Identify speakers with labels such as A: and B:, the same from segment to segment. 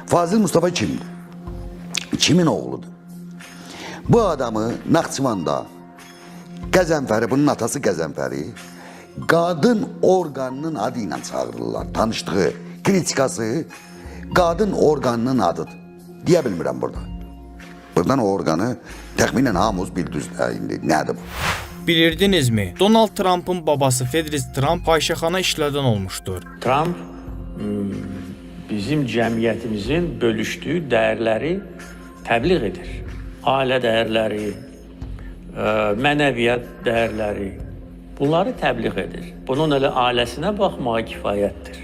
A: Fazıl Mustafa kimdir? Kimin oğludur? Bu adamı Naxçıvanda Qəzənfəri, bunun atası Qəzənfəri, qadın orqanının adı ilə çağırırlar. Tanışdığı, kritikası qadın orqanının adıdır. Deyə bilmirəm burada. Buradan o orqanı təxminən hamımız bildik indi. Nədir bu?
B: Bilirdinizmi? Donald Trump'ın babası Fedriz Trump fahişəxana işlərdən olmuşdur.
C: Trump bizim cəmiyyətimizin bölüşdüyü dəyərləri təbliğ edir. Ailə dəyərləri, mənəviyyat dəyərləri, bunları təbliğ edir. Bunun elə ailəsinə baxmağa kifayətdir.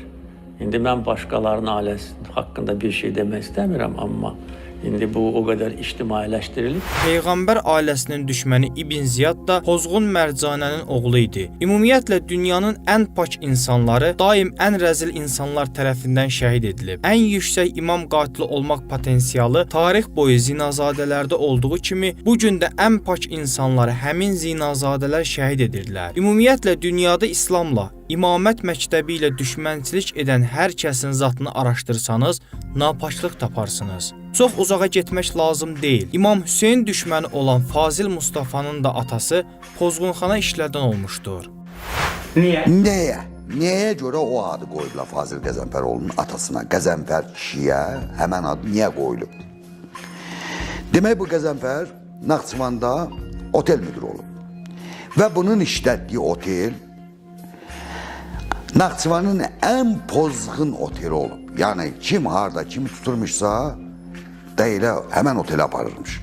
C: İndi mən başqalarının ailəsi haqqında bir şey demək istəmirəm, amma İndi bu o qədər ictimailəşdirilib.
B: Peyğəmbər ailəsinin düşməni İbn Ziyad da Pozğun Mərcanənin oğlu idi. Ümumiyyətlə dünyanın ən pak insanları daim ən rəzil insanlar tərəfindən şəhid edilib. Ən yüksək imam qatili olmaq potensialı tarix boyu zinazadələrdə olduğu kimi bu gün də ən pak insanları həmin zinazadələr şəhid edirdilər. Ümumiyyətlə dünyada İslamla İmamət məktəbi ilə düşmənçilik edən hər kəsin zatını araşdırsanız, napaklıq taparsınız. Çox uzağa getmək lazım deyil. İmam Hüseyn düşməni olan Fazıl Mustafanın da atası pozğunxana işlərdən olmuşdur.
C: Niyə?
A: Nəyə görə o adı qoyublar Fazıl Qəzənfəroğlu'nun atasına? Qəzənfər kişiyə həmən adı niyə qoyulub? Demək bu Qəzənfər Naxçıvanda otel müdürü olub. Və bunun işlətdiyi otel Naxçıvanın ən pozğun oteli olub. Yəni kim harda kimi tuturmuşsa da elə həmən otelə aparırmış.